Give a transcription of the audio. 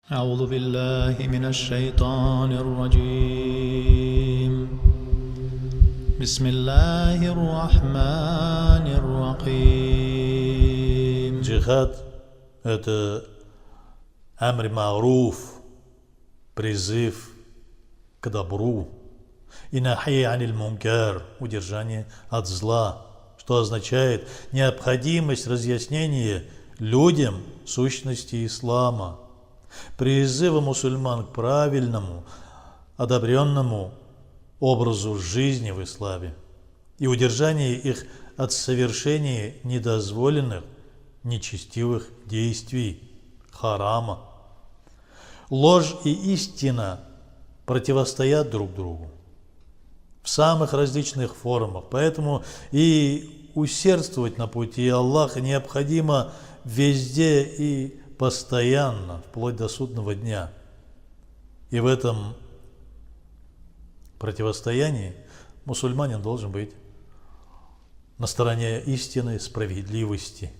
أعوذ بالله من الشيطان الرجيم بسم الله الرحمن الرحيم. Джихад – это амр ма'руф, призыв к добру, и нахи аниль мункар, удержание от зла, что означает необходимость разъяснения людям сущности ислама, призыва мусульман к правильному, одобренному образу жизни в исламе и удержание их от совершения недозволенных, нечестивых действий, харама. Ложь и истина противостоят друг другу в самых различных формах, поэтому и усердствовать на пути Аллаха необходимо везде и постоянно, вплоть до судного дня. И в этом противостоянии мусульманин должен быть на стороне истины, справедливости.